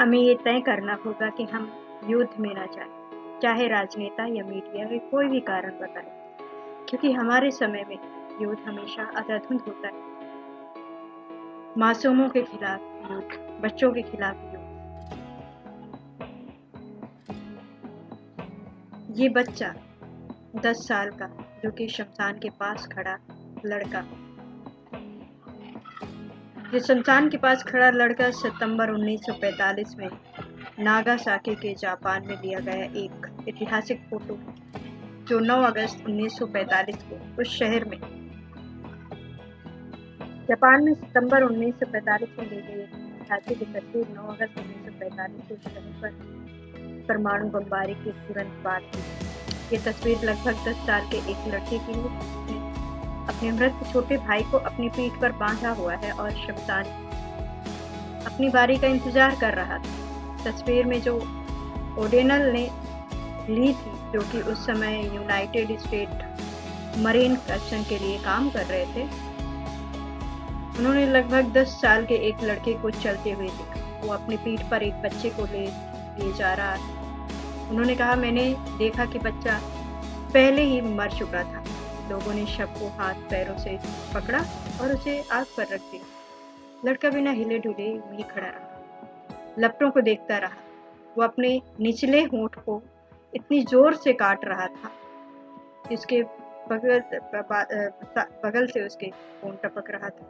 हमें ये तय करना होगा कि हम युद्ध में ना जाएं, चाहे राजनेता या मीडिया के कोई भी कारण बताए, क्योंकि हमारे समय में युद्ध हमेशा अंधाधुंध होता है। मासूमों के खिलाफ युद्ध, बच्चों के खिलाफ युद्ध। ये बच्चा 10 साल का जो कि शमशान के पास खड़ा लड़का, ये शमशान के पास खड़ा लड़का सितंबर 1945 में नागासाकी के जापान में लिया गया एक ऐतिहासिक फोटो है, जो 9 अगस्त 1945 को उस शहर में जापान में सितंबर 1945 में ली गई एक ऐतिहासिक तस्वीर 9 अगस्त 1945 को उस शहर पर परमाणु बमबारी के तुरंत बाद थी। ये तस्वीर लगभग 10 साल के एक लड़के की है, अपने मृत छोटे भाई को अपनी पीठ पर बांधा हुआ है और शमशान अपनी बारी का इंतजार कर रहा था। तस्वीर में जो ओडेनल ने ली थी, जो कि उस समय यूनाइटेड स्टेट मरीन कमीशन के लिए काम कर रहे थे, उन्होंने लगभग 10 साल के एक लड़के को चलते हुए देखा। वो अपनी पीठ पर एक बच्चे को ले जा रहा है। उन्होंने कहा, मैंने देखा कि बच्चा पहले ही मर चुका था। लोगों ने शव को हाथ पैरों से पकड़ा और उसे आग पर रख दिया। लड़का बिना हिले डुले वहीं खड़ा रहा, लपटों को देखता रहा। वो अपने निचले होंठ को इतनी जोर से काट रहा था कि उसके बगल से उसके खून टपक रहा था।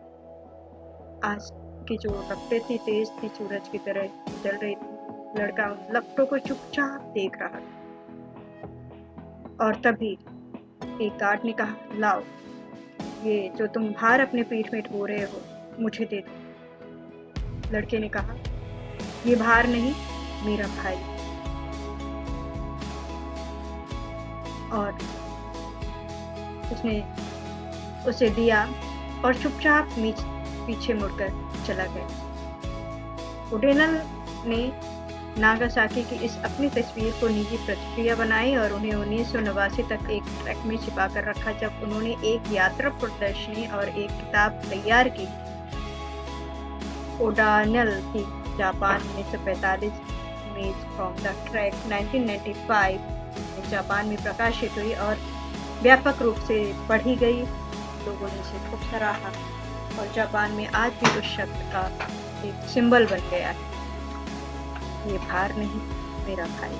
आज की जो लपटें थी तेज थी, सूरज की तरह जल रही थी। लड़का उन लपटों को चुपचाप देख रहा था और तभी एक गार्ड ने कहा, लाओ, ये जो तुम भार अपने पीठ में ढो रहे हो मुझे दे दो। लड़के ने कहा, ये भार नहीं, मेरा भाई। और उसने उसे दिया और चुपचाप पीछे मुड़कर चला गया। ओडेनल ने नागासाकी की इस अपनी तस्वीर को निजी प्रतिक्रिया बनाई और उन्हें 1989 तक एक ट्रैक में छिपा कर रखा। जब उन्होंने एक यात्रा प्रदर्शनी और एक किताब तैयार की, ओडेनल की Japan 1945 image from the track 1995 में जापान में प्रकाशित हुई और व्यापक रूप से पढ़ी गई। लोगों ने इसे खूब सराहा और जापान में आज भी उस शब्द का एक सिंबल बन गया है। ये भार नहीं, मेरा भाई।